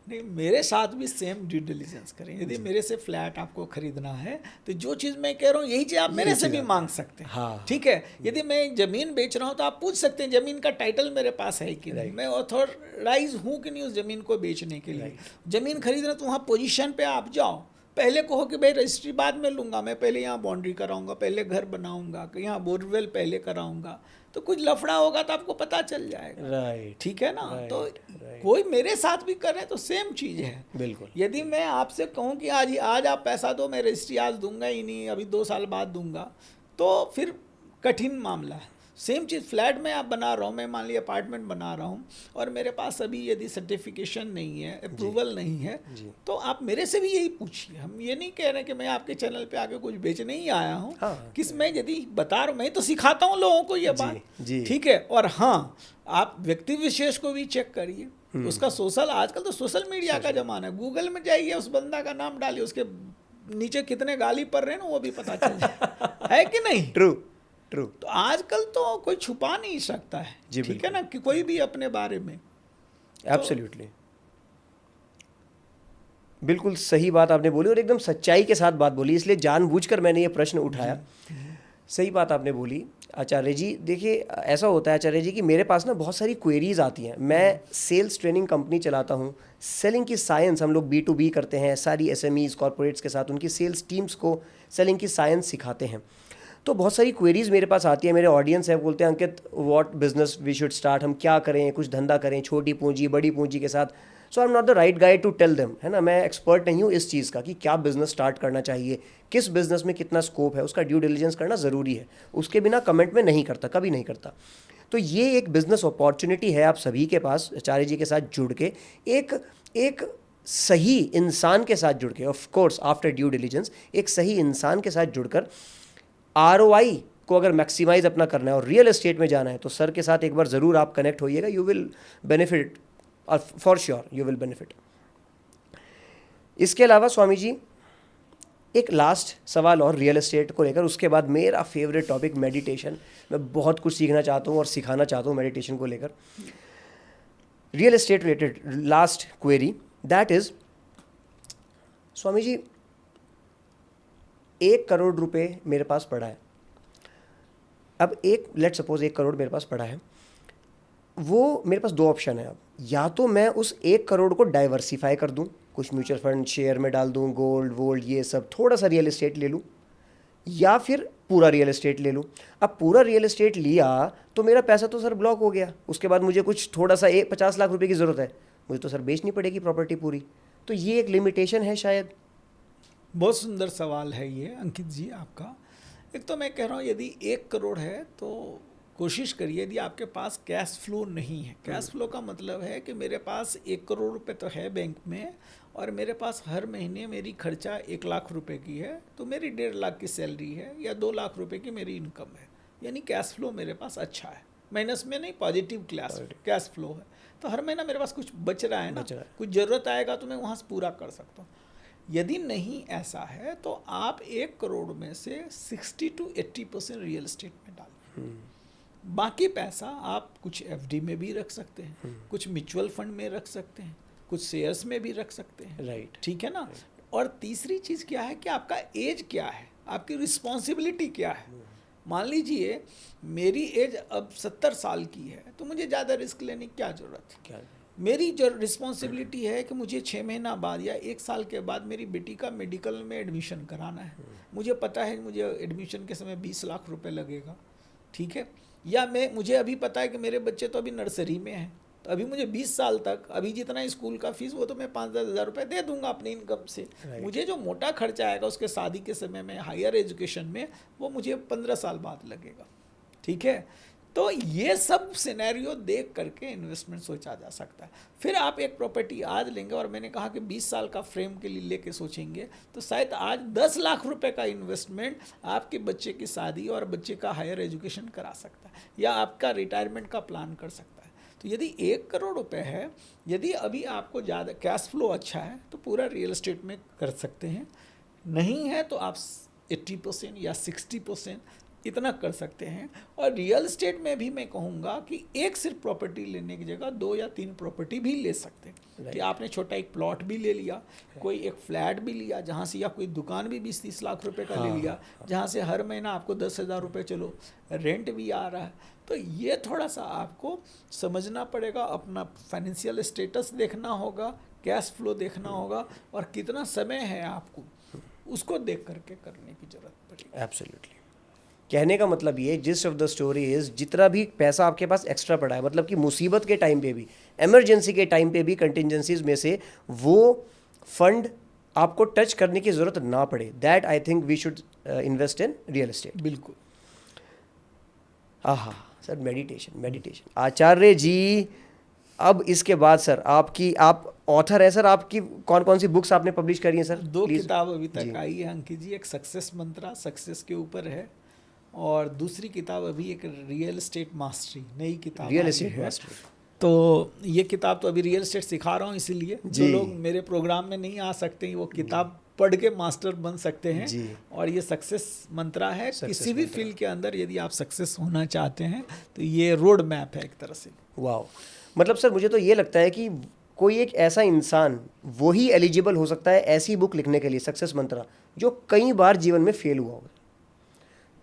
नहीं, मेरे साथ भी सेम ड्यू डिलिजेंस करें। यदि मेरे से फ्लैट आपको खरीदना है तो जो चीज़ मैं कह रहा हूँ यही चीज़ आप मेरे से भी मांग सकते हैं। हाँ, ठीक है। यदि मैं ज़मीन बेच रहा हूँ तो आप पूछ सकते हैं ज़मीन का टाइटल मेरे पास है कि नहीं, मैं ऑथोराइज हूँ कि नहीं उस ज़मीन को बेचने के लिए। ज़मीन खरीद रहे तो वहाँ पोजीशन पे आप जाओ, पहले कहो कि भाई रजिस्ट्री बाद में लूँगा, मैं पहले यहाँ बाउंड्री कराऊंगा, पहले घर बनाऊंगा, यहाँ बोरवेल पहले कराऊंगा, तो कुछ लफड़ा होगा तो आपको पता चल जाएगा। राइट, ठीक है ना। तो राइट। कोई मेरे साथ भी करे तो सेम चीज़ है। बिल्कुल। यदि मैं आपसे कहूँ कि आज आप पैसा दो, मैं रजिस्ट्री आज दूंगा ही नहीं, अभी 2 साल बाद दूंगा, तो फिर कठिन मामला है। सेम चीज़ फ्लैट में आप बना रहा हूँ, मैं मान लिया अपार्टमेंट बना रहा हूँ और मेरे पास अभी यदि सर्टिफिकेशन नहीं है, अप्रूवल नहीं है, तो आप मेरे से भी यही पूछिए। हम ये नहीं कह रहे कि मैं आपके चैनल पे आके कुछ बेचने ही आया हूँ। हाँ, किस मैं यदि बता रहा हूँ, मैं तो सिखाता हूँ लोगों को ये बात। जी। ठीक है। और हाँ, आप व्यक्ति विशेष को भी चेक करिए, उसका सोशल, आजकल तो सोशल मीडिया का जमाना है, गूगल में जाइए, उस बंदा का नाम डालिए, उसके नीचे कितने गाली पड़ रहे हैं ना वो भी पता चल जाए। है कि नहीं? ट्रू। तो आजकल तो कोई छुपा नहीं सकता है। ठीक है ना, कि कोई भी अपने बारे में। एब्सोल्युटली, बिल्कुल सही बात आपने बोली और एकदम सच्चाई के साथ बात बोली, इसलिए जानबूझकर मैंने ये प्रश्न उठाया। सही बात आपने बोली आचार्य जी। देखिए, ऐसा होता है आचार्य जी कि मेरे पास ना बहुत सारी क्वेरीज आती हैं। मैं सेल्स ट्रेनिंग कंपनी चलाता हूँ, सेलिंग की साइंस हम लोग B2B करते हैं, सारी SMEs कॉर्पोरेट्स के साथ उनकी सेल्स टीम्स को सेलिंग की साइंस सिखाते हैं। तो बहुत सारी क्वेरीज मेरे पास आती है, मेरे ऑडियंस है, बोलते हैं Ankit what business we should start, हम क्या करें, कुछ धंधा करें छोटी पूंजी बड़ी पूंजी के साथ। So I am not the right guide to tell them, है ना। मैं एक्सपर्ट नहीं हूँ इस चीज़ का कि क्या बिजनेस स्टार्ट करना चाहिए, किस बिजनेस में कितना स्कोप है, उसका ड्यू डिलिजेंस करना ज़रूरी है, उसके बिना कमेंट में नहीं करता, कभी नहीं करता। तो ये एक बिजनेस अपॉर्चुनिटी है आप सभी के पास, आचार्य जी के साथ जुड़ के, एक सही इंसान के साथ जुड़ के, of course after due diligence, एक सही इंसान के साथ जुड़कर ROI को अगर मैक्सिमाइज अपना करना है और रियल एस्टेट में जाना है तो सर के साथ एक बार ज़रूर आप कनेक्ट होइएगा, यू विल बेनिफिट, और for sure you will benefit. इसके अलावा स्वामी जी एक लास्ट सवाल और रियल एस्टेट को लेकर, उसके बाद मेरा फेवरेट टॉपिक मेडिटेशन। मैं बहुत कुछ सीखना चाहता हूँ और सिखाना चाहता हूँ मेडिटेशन को लेकर। Real estate related last query, that is Swami ji, 1 crore रुपए मेरे पास पड़ा है। अब लेट सपोज 1 करोड़ मेरे पास पड़ा है, वो मेरे पास 2 ऑप्शन है। अब या तो मैं उस 1 करोड़ को डाइवर्सिफाई कर दूं, कुछ म्यूचुअल फंड शेयर में डाल दूं, गोल्ड वोल्ड ये सब, थोड़ा सा रियल एस्टेट ले लूं, या फिर पूरा रियल एस्टेट ले लूं। अब पूरा रियल एस्टेट लिया तो मेरा पैसा तो सर ब्लॉक हो गया, उसके बाद मुझे कुछ थोड़ा सा 50 लाख रुपए की ज़रूरत है, मुझे तो सर बेचनी पड़ेगी प्रॉपर्टी पूरी। तो ये एक लिमिटेशन है शायद। बहुत सुंदर सवाल है ये अंकित जी आपका। एक तो मैं कह रहा हूँ, यदि 1 करोड़ है तो कोशिश करिए, यदि आपके पास कैश फ्लो नहीं है, कैश फ्लो का मतलब है कि मेरे पास 1 करोड़ रुपए तो है बैंक में और मेरे पास हर महीने मेरी खर्चा 1 लाख रुपए की है, तो मेरी 1.5 लाख की सैलरी है या 2 लाख रुपए की मेरी इनकम है, यानी कैश फ्लो मेरे पास अच्छा है, माइनस में नहीं, पॉजिटिव कैश फ्लो है। तो हर महीना मेरे पास कुछ बच रहा है ना, कुछ ज़रूरत आएगा तो मैं वहाँ से पूरा कर सकता हूँ। यदि नहीं ऐसा है तो आप 1 करोड़ में से 60 to 80% रियल एस्टेट में डालें। बाकी पैसा आप कुछ FD में भी रख सकते हैं, कुछ म्यूचुअल फंड में रख सकते हैं, कुछ शेयर्स में भी रख सकते हैं। राइट, ठीक है ना। और तीसरी चीज़ क्या है कि आपका एज क्या है, आपकी रिस्पॉन्सिबिलिटी क्या है। मान लीजिए मेरी एज अब 70 साल की है, तो मुझे ज़्यादा रिस्क लेने की क्या ज़रूरत है। मेरी जो रिस्पॉन्सिबिलिटी है कि मुझे 6 महीना बाद या 1 साल के बाद मेरी बेटी का मेडिकल में एडमिशन कराना है। मुझे पता है मुझे एडमिशन के समय 20 लाख रुपए लगेगा, ठीक है। या मुझे अभी पता है कि मेरे बच्चे तो अभी नर्सरी में हैं, तो अभी मुझे 20 साल तक अभी जितना स्कूल का फीस वो तो मैं 5-10 हज़ार रुपये दे दूंगा अपनी इनकम से। मुझे जो मोटा खर्चा आएगा उसके शादी के समय में, हायर एजुकेशन में, वो मुझे 15 साल बाद लगेगा। ठीक है। तो ये सब सिनेरियो देख करके इन्वेस्टमेंट सोचा जा सकता है। फिर आप एक प्रॉपर्टी आज लेंगे, और मैंने कहा कि 20 साल का फ्रेम के लिए लेके सोचेंगे, तो शायद आज 10 लाख रुपए का इन्वेस्टमेंट आपके बच्चे की शादी और बच्चे का हायर एजुकेशन करा सकता है, या आपका रिटायरमेंट का प्लान कर सकता है। तो यदि 1 करोड़ रुपए है, यदि अभी आपको ज़्यादा कैश फ्लो अच्छा है तो पूरा रियल एस्टेट में कर सकते हैं, नहीं है तो आप 80% या 60% इतना कर सकते हैं। और रियल एस्टेट में भी मैं कहूँगा कि एक सिर्फ प्रॉपर्टी लेने की जगह 2 या 3 प्रॉपर्टी भी ले सकते हैं। कि आपने छोटा एक प्लॉट भी ले लिया, कोई एक फ्लैट भी लिया जहाँ से, या कोई दुकान भी 20-30 लाख रुपए का ले लिया, जहाँ से हर महीना आपको 10,000 रुपये चलो रेंट भी आ रहा है। तो ये थोड़ा सा आपको समझना पड़ेगा, अपना फाइनेंशियल स्टेटस देखना होगा, कैश फ्लो देखना होगा, और कितना समय है आपको उसको देख करके करने की जरूरत पड़ेगी। एब्सोल्युटली। कहने का मतलब ये, gist of the story is, जितना भी पैसा आपके पास एक्स्ट्रा पड़ा है, मतलब कि मुसीबत के टाइम पे भी, इमरजेंसी के टाइम पे भी, कंटिजेंसीज में से वो फंड आपको टच करने की ज़रूरत ना पड़े, that I think we should invest in real estate. बिल्कुल। हाँ सर, मेडिटेशन आचार्य जी। अब इसके बाद सर, आप ऑथर है सर, आपकी कौन कौन सी बुक्स आपने पब्लिश करी हैं सर? 2 प्लीज। किताब अभी तक आई है अंकित जी। एक सक्सेस मंत्रा, सक्सेस के ऊपर है, और दूसरी किताब अभी एक रियल एस्टेट मास्टरी, नई किताब रियल आई एस्टेट है। मास्टरी। तो ये किताब तो अभी रियल एस्टेट सिखा रहा हूँ, इसीलिए जो लोग मेरे प्रोग्राम में नहीं आ सकते हैं वो किताब पढ़ के मास्टर बन सकते हैं जी। और ये सक्सेस मंत्रा है। किसी भी फील्ड के अंदर यदि आप सक्सेस होना चाहते हैं तो ये रोड मैप है एक तरह से। वाह, मतलब सर मुझे तो ये लगता है कि कोई एक ऐसा इंसान वही एलिजिबल हो सकता है ऐसी बुक लिखने के लिए, सक्सेस मंत्रा, जो कई बार जीवन में फेल हुआ हो।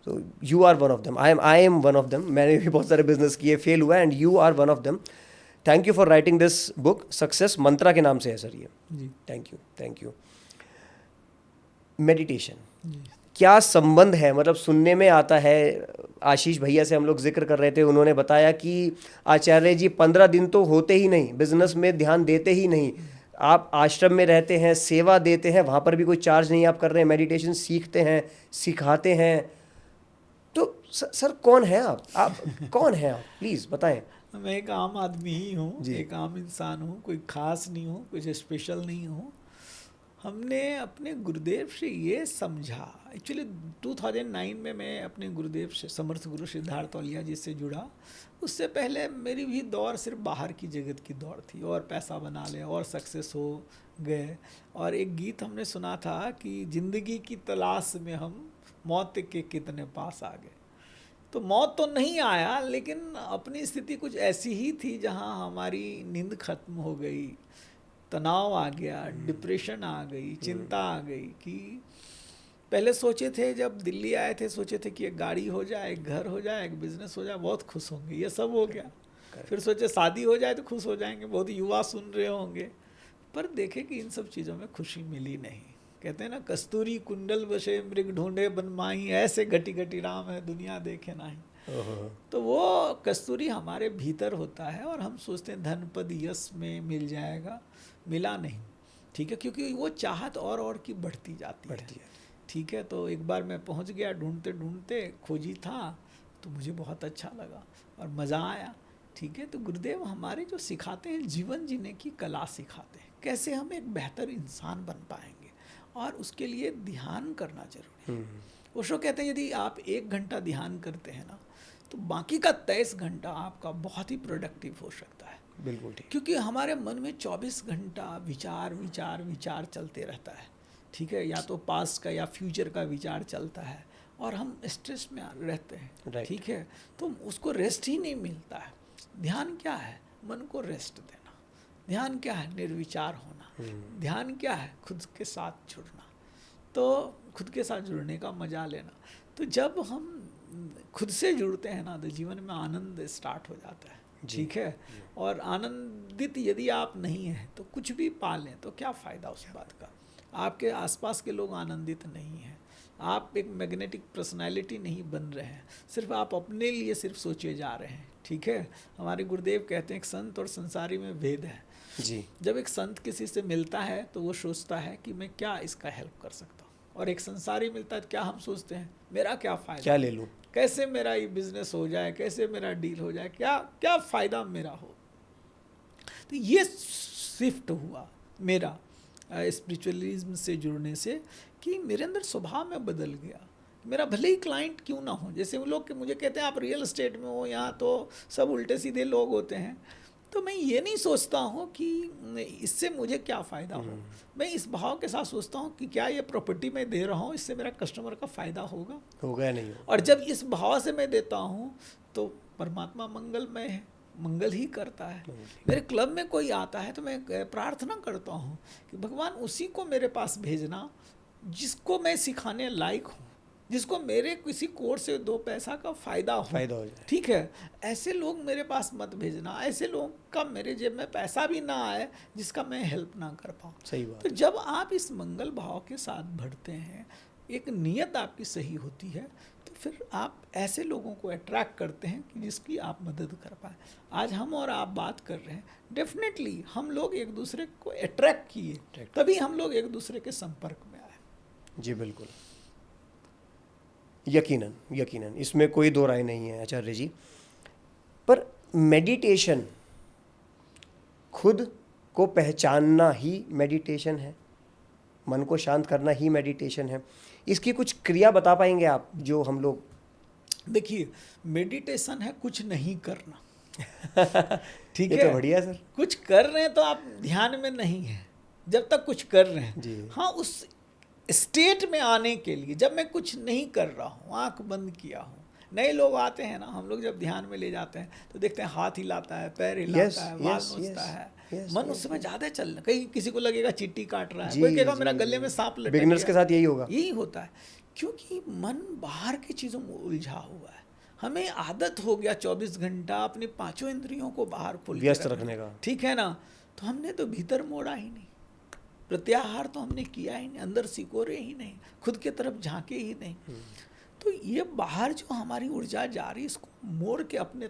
तो you are one of them, I am one of them. मैंने भी बहुत सारे बिजनेस किए, फेल हुआ, and you are one of them. Thank you for writing this book. Success mantra के नाम से है सर ये जी। Thank you. मेडिटेशन क्या संबंध है? मतलब सुनने में आता है, आशीष भैया से हम लोग जिक्र कर रहे थे, उन्होंने बताया कि आचार्य जी 15 दिन तो होते ही नहीं, बिजनेस में ध्यान देते ही नहीं, आप आश्रम में रहते हैं, सेवा देते हैं, वहाँ पर भी कोई चार्ज नहीं आप कर रहे हैं, मेडिटेशन सीखते हैं, सिखाते हैं। तो सर कौन है आप कौन है आप, प्लीज़ बताएं। मैं एक आम आदमी ही हूँ, एक आम इंसान हूँ, कोई खास नहीं हूँ, कुछ स्पेशल नहीं हूँ। हमने अपने गुरुदेव से ये समझा, एक्चुअली 2009 में मैं अपने गुरुदेव से, समर्थ गुरु सिद्धार्थ औलिया जी से जुड़ा। उससे पहले मेरी भी दौड़ सिर्फ बाहर की जगत की दौड़ थी, और पैसा बना ले और सक्सेस हो गए। और एक गीत हमने सुना था कि जिंदगी की तलाश में हम मौत के कितने पास आ गए। तो मौत तो नहीं आया, लेकिन अपनी स्थिति कुछ ऐसी ही थी जहाँ हमारी नींद खत्म हो गई, तनाव आ गया, डिप्रेशन आ गई, चिंता आ गई। कि पहले सोचे थे, जब दिल्ली आए थे, सोचे थे कि एक गाड़ी हो जाए, एक घर हो जाए, एक बिजनेस हो जाए, बहुत खुश होंगे, ये सब हो गया। फिर सोचे शादी हो जाए तो खुश हो जाएंगे, बहुत युवा सुन रहे होंगे। पर देखे कि इन सब चीज़ों में खुशी मिली नहीं। कहते हैं ना, कस्तूरी कुंडल बसे मृग ढूंढे बनमाही, ऐसे घटी घटी राम है दुनिया देखे नहीं। तो वो कस्तूरी हमारे भीतर होता है, और हम सोचते हैं धन पद यश में मिल जाएगा, मिला नहीं। ठीक है, क्योंकि वो चाहत और की बढ़ती जाती है। ठीक है, तो एक बार मैं पहुंच गया, ढूंढते ढूंढते खोजी था, तो मुझे बहुत अच्छा लगा और मज़ा आया। ठीक है, तो गुरुदेव हमारे जो सिखाते हैं, जीवन जीने की कला सिखाते हैं, कैसे हम एक बेहतर इंसान बन पाएंगे, और उसके लिए ध्यान करना जरूरी है। ओशो कहते हैं यदि आप 1 घंटा ध्यान करते हैं ना, तो बाकी का 23 घंटा आपका बहुत ही प्रोडक्टिव हो सकता है। बिल्कुल ठीक। क्योंकि हमारे मन में 24 घंटा विचार चलते रहता है। ठीक है, या तो पास्ट का या फ्यूचर का विचार चलता है, और हम स्ट्रेस में रहते हैं। ठीक है, तो उसको रेस्ट ही नहीं मिलता है। ध्यान क्या है? मन को रेस्ट देना। ध्यान क्या है? निर्विचार होना। ध्यान क्या है? खुद के साथ जुड़ना। तो खुद के साथ जुड़ने का मजा लेना। तो जब हम खुद से जुड़ते हैं ना, तो जीवन में आनंद स्टार्ट हो जाता है। ठीक है, और आनंदित यदि आप नहीं हैं तो कुछ भी पा लें तो क्या फ़ायदा उस बात का। आपके आसपास के लोग आनंदित नहीं हैं, आप एक मैग्नेटिक पर्सनालिटी नहीं बन रहे हैं, सिर्फ आप अपने लिए सिर्फ सोचे जा रहे हैं। ठीक है, हमारे गुरुदेव कहते हैं एक संत और संसारी में भेद है जी। जब एक संत किसी से मिलता है तो वो सोचता है कि मैं क्या इसका हेल्प कर सकता हूँ, और एक संसारी मिलता है तो क्या हम सोचते हैं मेरा क्या फ़ायदा, क्या ले लूँ, कैसे मेरा ये बिजनेस हो जाए, कैसे मेरा डील हो जाए, क्या फ़ायदा मेरा हो। तो ये शिफ्ट हुआ मेरा स्पिरिचुअलिज्म से जुड़ने से, कि मेरे अंदर स्वभाव में बदल गया। मेरा भले ही क्लाइंट क्यों ना हो, जैसे वो लोग मुझे कहते हैं आप रियल एस्टेट में हो, यहाँ तो सब उल्टे सीधे लोग होते हैं, तो मैं ये नहीं सोचता हूँ कि इससे मुझे क्या फ़ायदा हो। मैं इस भाव के साथ सोचता हूँ कि क्या ये प्रॉपर्टी मैं दे रहा हूँ, इससे मेरा कस्टमर का फ़ायदा होगा या नहीं। और जब इस भाव से मैं देता हूँ तो परमात्मा मंगलमय है, मंगल ही करता है। मेरे क्लब में कोई आता है तो मैं प्रार्थना करता हूँ कि भगवान उसी को मेरे पास भेजना जिसको मैं सिखाने लायक हूँ। जिसको मेरे किसी कोर्स से 2 पैसा का फायदा हो जाए। ठीक है, ऐसे लोग मेरे पास मत भेजना, ऐसे लोग का मेरे जेब में पैसा भी ना आए जिसका मैं हेल्प ना कर पाऊँ। सही बात। तो जब आप इस मंगल भाव के साथ बढ़ते हैं, एक नियत आपकी सही होती है, तो फिर आप ऐसे लोगों को अट्रैक्ट करते हैं कि जिसकी आप मदद कर पाए। आज हम और आप बात कर रहे हैं, डेफिनेटली हम लोग एक दूसरे को अट्रैक्ट किए, तभी हम लोग एक दूसरे के संपर्क में आए। जी बिल्कुल, यकीनन यकीनन, इसमें कोई दो राय नहीं है आचार्य जी। पर मेडिटेशन, खुद को पहचानना ही मेडिटेशन है, मन को शांत करना ही मेडिटेशन है। इसकी कुछ क्रिया बता पाएंगे आप जो हम लोग? देखिए, मेडिटेशन है कुछ नहीं करना। ठीक है, है, तो बढ़िया सर। कुछ कर रहे हैं तो आप ध्यान में नहीं है जब तक कुछ कर रहे हैं जी। हाँ, उस स्टेट में आने के लिए, जब मैं कुछ नहीं कर रहा हूँ, आंख बंद किया हूँ, नए लोग आते हैं ना, हम लोग जब ध्यान में ले जाते हैं तो देखते हैं हाथ हिलाता है, पैर हिलाता है, बाल नोचता है, मन उस समय ज़्यादा चल रहा है। कहीं किसी को लगेगा चींटी काट रहा है, कोई कहेगा मेरा गले में सांप लटक गया। बिगिनर्स के साथ यही होगा, यही होता है, क्योंकि मन बाहर की चीज़ों में उलझा हुआ है। हमें आदत हो गया 24 घंटा अपने 5 इंद्रियों को बाहर खोल व्यस्त रखने का, ठीक है ना। तो हमने तो भीतर मोड़ा ही नहीं, प्रत्याहार तो हमने किया ही नहीं, अंदर सिकोरे ही नहीं, खुद के तरफ झांके ही नहीं। तो ये बाहर जो हमारी ऊर्जा जा रही है, इसको मोड़ के अपने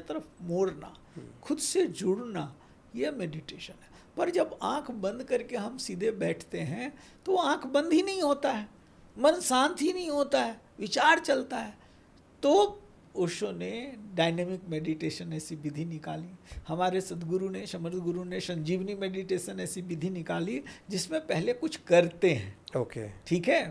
तरफ मोड़ना, खुद से जुड़ना, ये मेडिटेशन है। पर जब आंख बंद करके हम सीधे बैठते हैं तो आंख बंद ही नहीं होता है, मन शांत ही नहीं होता है, विचार चलता है। तो ओशो ने डायनेमिक मेडिटेशन ऐसी विधि निकाली, हमारे सदगुरु ने, समर्थ गुरु ने संजीवनी मेडिटेशन ऐसी विधि निकाली जिसमें पहले कुछ करते हैं। ओके, ठीक है,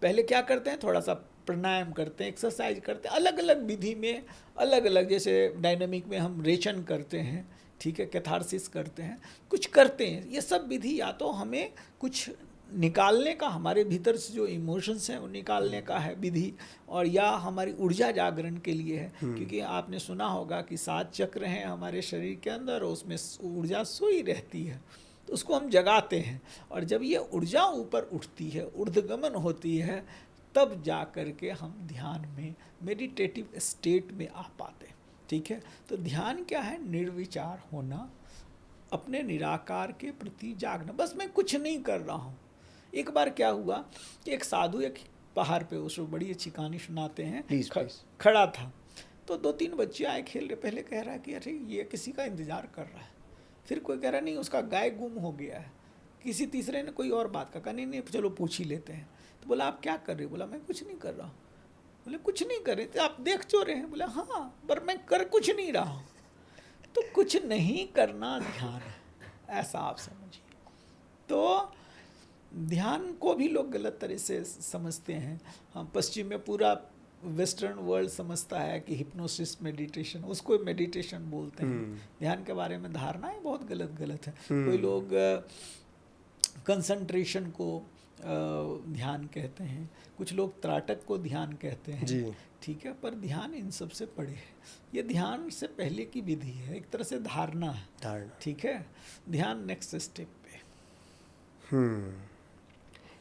पहले क्या करते हैं, थोड़ा सा प्राणायाम करते हैं, एक्सरसाइज करते हैं, अलग अलग विधि में अलग अलग, जैसे डायनेमिक में हम रेचन करते हैं, ठीक है, कैथारसिस करते हैं, कुछ करते हैं। ये सब विधि या तो हमें कुछ निकालने का, हमारे भीतर से जो इमोशंस हैं वो निकालने का है विधि, और या हमारी ऊर्जा जागरण के लिए है। क्योंकि आपने सुना होगा कि 7 चक्र हैं हमारे शरीर के अंदर, उसमें ऊर्जा सोई रहती है, तो उसको हम जगाते हैं। और जब ये ऊर्जा ऊपर उठती है, ऊर्ध्वगमन होती है, तब जा कर के हम ध्यान में, मेडिटेटिव स्टेट में आ पाते हैं। ठीक है, तो ध्यान क्या है, निर्विचार होना, अपने निराकार के प्रति जागना। बस मैं कुछ नहीं कर रहा हूँ। एक बार क्या हुआ कि एक साधु एक पहाड़ पे, उसको बड़ी अच्छी कहानी सुनाते हैं, खड़ा था, तो 2-3 बच्चे आए खेल रहे। पहले कह रहा है कि अरे ये किसी का इंतजार कर रहा है, फिर कोई कह रहा नहीं उसका गाय गुम हो गया है, किसी तीसरे ने कोई और बात कहा, नहीं चलो पूछ ही लेते हैं। तो बोला आप क्या कर रहे हो? बोला मैं कुछ नहीं कर रहा हूँ। बोले कुछ नहीं कर रहे थे, आप देख जो रहे हैं? बोले हाँ, पर मैं कर कुछ नहीं रहा हूँ। तो कुछ नहीं करना ध्यान है, ऐसा आप समझिए। तो ध्यान को भी लोग गलत तरह से समझते हैं। हम पश्चिम में पूरा वेस्टर्न वर्ल्ड समझता है कि हिप्नोसिस मेडिटेशन, उसको मेडिटेशन बोलते हैं। ध्यान के बारे में धारणाएं बहुत गलत है। कोई लोग कंसंट्रेशन को ध्यान कहते हैं, कुछ लोग त्राटक को ध्यान कहते हैं जी। ठीक है, पर ध्यान इन सब से परे है। ये ध्यान से पहले की विधि है, एक तरह से धारणा है। ठीक है, ध्यान नेक्स्ट स्टेप पे।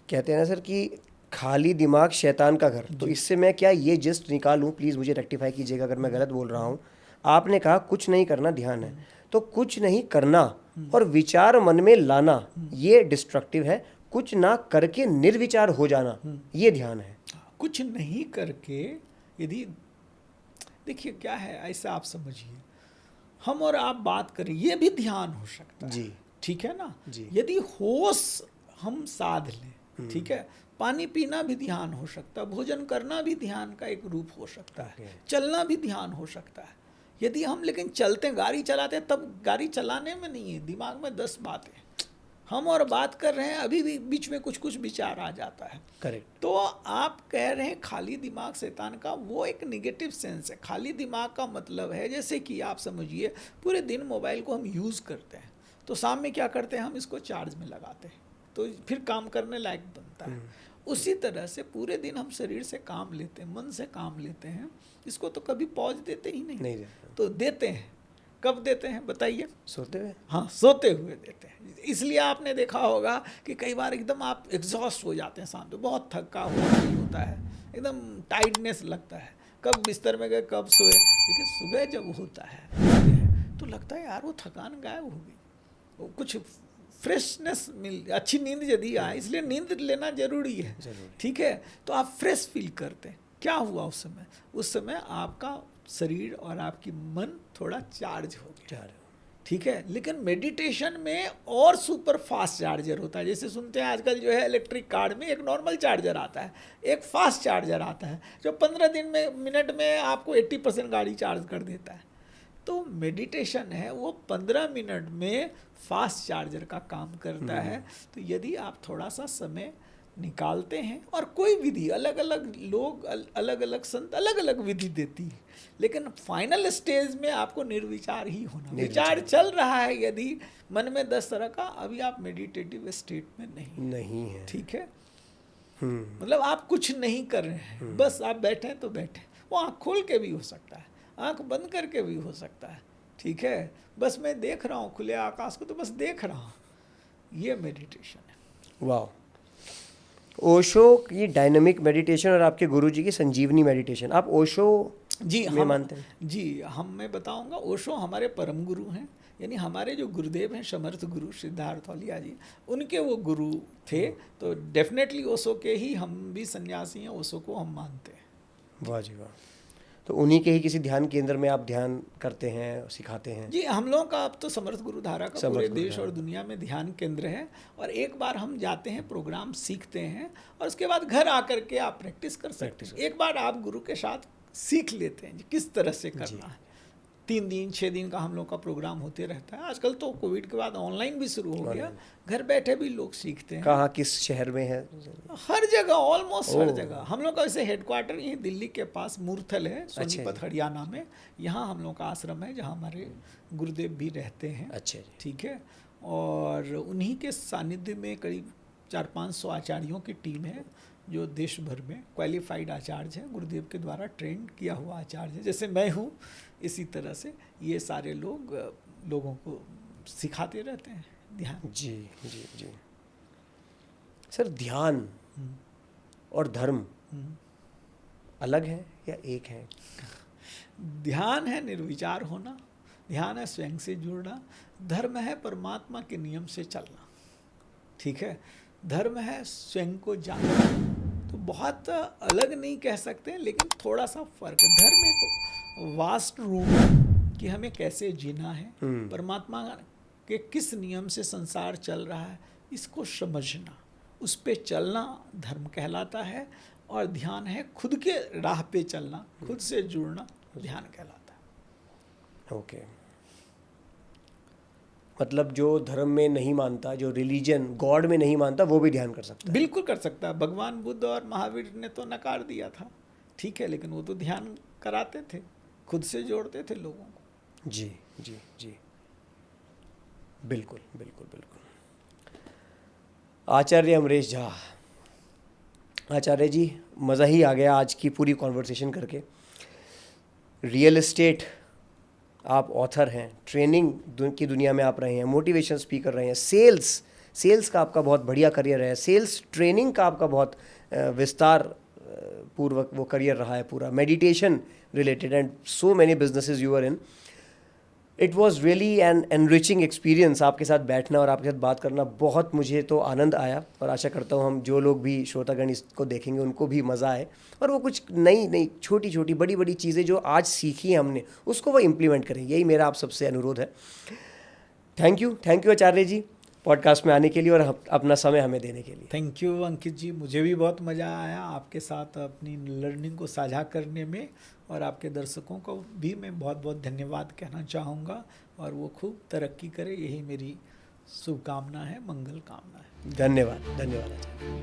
कहते हैं ना सर कि खाली दिमाग शैतान का घर, तो इससे मैं क्या ये जस्ट निकालूं, प्लीज़ मुझे रेक्टिफाई कीजिएगा अगर मैं गलत बोल रहा हूँ। आपने कहा कुछ नहीं करना ध्यान है, तो कुछ नहीं करना और विचार मन में लाना ये डिस्ट्रक्टिव है, कुछ ना करके निर्विचार हो जाना ये ध्यान है। कुछ नहीं करके, यदि देखिए क्या है, ऐसा आप समझिए, हम और आप बात करें ये भी ध्यान हो सकता है जी। ठीक है ना जी। यदि होश हम साध लें, ठीक है, पानी पीना भी ध्यान हो सकता है, भोजन करना भी ध्यान का एक रूप हो सकता है, चलना भी ध्यान हो सकता है। यदि हम लेकिन चलते गाड़ी चलाते हैं, तब गाड़ी चलाने में नहीं है, दिमाग में 10 बातें हम और बात कर रहे हैं, अभी भी बीच में कुछ विचार आ जाता है। करेक्ट। तो आप कह रहे हैं खाली दिमाग शैतान का, वो एक निगेटिव सेंस है। खाली दिमाग का मतलब है, जैसे कि आप समझिए पूरे दिन मोबाइल को हम यूज़ करते हैं, तो शाम में क्या करते हैं, हम इसको चार्ज में लगाते हैं, तो फिर काम करने लायक बनता है। उसी तरह से पूरे दिन हम शरीर से काम लेते हैं, मन से काम लेते हैं, इसको तो कभी पॉज देते ही नहीं तो देते हैं। कब देते हैं बताइए? सोते हुए। हाँ, सोते हुए देते हैं। इसलिए आपने देखा होगा कि कई बार एकदम आप एग्जॉस्ट हो जाते हैं, शाम को बहुत थका हुआ होता है, एकदम टाइटनेस लगता है, कब बिस्तर में गए कब सोए। लेकिन सुबह जब होता है तो लगता है यार वो थकान गायब हो गई, वो कुछ फ्रेशनेस मिल, अच्छी नींद यदि आए, इसलिए नींद लेना जरूरी है, ठीक है। तो आप फ्रेश फील करते हैं। क्या हुआ उस समय आपका शरीर और आपकी मन थोड़ा चार्ज हो गया, ठीक है। लेकिन मेडिटेशन में और सुपर फास्ट चार्जर होता है। जैसे सुनते हैं आजकल जो है इलेक्ट्रिक कार में एक नॉर्मल चार्जर आता है, एक फास्ट चार्जर आता है जो 15 मिनट में आपको 80% गाड़ी चार्ज कर देता है। तो मेडिटेशन है वो 15 मिनट में फास्ट चार्जर का काम करता है। तो यदि आप थोड़ा सा समय निकालते हैं, और कोई विधि, अलग अलग लोग, अलग अलग संत अलग अलग विधि देती है, लेकिन फाइनल स्टेज में आपको निर्विचार ही होना। विचार चल रहा है यदि मन में 10 तरह का, अभी आप मेडिटेटिव स्टेट में नहीं है, ठीक है। मतलब आप कुछ नहीं कर रहे हैं, बस आप बैठे तो बैठे। वो आँख खोल के भी हो सकता है, आँख बंद करके भी हो सकता है, ठीक है। बस मैं देख रहा हूँ खुले आकाश को, तो बस देख रहा हूँ, ये मेडिटेशन है। वाह। ओशो की डायनामिक मेडिटेशन और आपके गुरुजी की संजीवनी मेडिटेशन, आप ओशो जी में मानते हैं? जी मैं बताऊंगा, ओशो हमारे परम गुरु हैं, यानी हमारे जो गुरुदेव हैं समर्थ गुरु सिद्धार्थ औलिया जी, उनके वो गुरु थे। तो डेफिनेटली ओशो के ही हम भी सन्यासी हैं, ओशो को हम मानते हैं। वाह जी वाह। तो उन्हीं के ही किसी ध्यान केंद्र में आप ध्यान करते हैं, सिखाते हैं? जी, हम लोगों का अब तो समर्थ गुरुधारा का पूरे देश और दुनिया में ध्यान केंद्र है। और एक बार हम जाते हैं, प्रोग्राम सीखते हैं, और उसके बाद घर आकर के आप प्रैक्टिस कर सकते हैं। एक बार आप गुरु के साथ सीख लेते हैं किस तरह से करना है। 3 दिन 6 दिन का हम लोग का प्रोग्राम होते रहता है। आजकल तो कोविड के बाद ऑनलाइन भी शुरू हो गया, घर बैठे भी लोग सीखते हैं। कहाँ, किस शहर में है? हर जगह, ऑलमोस्ट हर जगह। हम लोग का वैसे हेडक्वार्टर यहीं दिल्ली के पास मूर्थल है, सोनीपत हरियाणा में। यहाँ हम लोग का आश्रम है जहाँ हमारे गुरुदेव भी रहते हैं। अच्छा, ठीक है। और उन्हीं के सानिध्य में करीब 400-500 आचार्यों की टीम है, जो देश भर में क्वालिफाइड आचार्य हैं, गुरुदेव के द्वारा ट्रेंड किया हुआ आचार्य है। जैसे मैं हूँ, इसी तरह से ये सारे लोग लोगों को सिखाते रहते हैं ध्यान। जी जी जी। सर, ध्यान और धर्म अलग है या एक है? ध्यान है निर्विचार होना, ध्यान है स्वयं से जुड़ना, धर्म है परमात्मा के नियम से चलना, ठीक है। धर्म है स्वयं को जानना। तो बहुत अलग नहीं कह सकते, लेकिन थोड़ा सा फर्क है। धर्म एक वास्ट रूप कि हमें कैसे जीना है, परमात्मा के किस नियम से संसार चल रहा है, इसको समझना, उस पे चलना धर्म कहलाता है। और ध्यान है खुद के राह पे चलना, खुद से जुड़ना, ध्यान कहलाता है। ओके। मतलब जो धर्म में नहीं मानता, जो रिलीजन गॉड में नहीं मानता, वो भी ध्यान कर सकता है? बिल्कुल कर सकता है। भगवान बुद्ध और महावीर ने तो नकार दिया था, ठीक है, लेकिन वो तो ध्यान कराते थे, खुद से जोड़ते थे लोगों को। जी जी जी, बिल्कुल बिल्कुल बिल्कुल। आचार्य अमरेश झा, आचार्य जी, मज़ा ही आ गया आज की पूरी कॉन्वर्सेशन करके। रियल एस्टेट, आप ऑथर हैं, ट्रेनिंग की दुनिया में आप रहे हैं, मोटिवेशन स्पीकर रहे हैं, सेल्स का आपका बहुत बढ़िया करियर है, सेल्स ट्रेनिंग का आपका बहुत विस्तार पूर्वक वो करियर रहा है पूरा, meditation related, and so many businesses you are in. It was really an enriching experience आपके साथ बैठना और आपके साथ बात करना। बहुत मुझे तो आनंद आया, और आशा करता हूँ हम जो लोग भी श्रोतागण इसको देखेंगे उनको भी मज़ा आए, और वो कुछ नई छोटी छोटी बड़ी बड़ी चीज़ें जो आज सीखी हैं हमने, उसको वो इम्प्लीमेंट करें। यही मेरा आप सबसे अनुरोध है। Thank you Acharya ji, podcast में आने के लिए और अपना समय हमें देने के लिए। थैंक यू अंकित जी, मुझे भी बहुत मज़ा आया आपके साथ अपनी लर्निंग को साझा करने में, और आपके दर्शकों को भी मैं बहुत बहुत धन्यवाद कहना चाहूँगा, और वो खूब तरक्की करे, यही मेरी शुभकामना है, मंगल कामना है। धन्यवाद धन्यवाद आचार्य।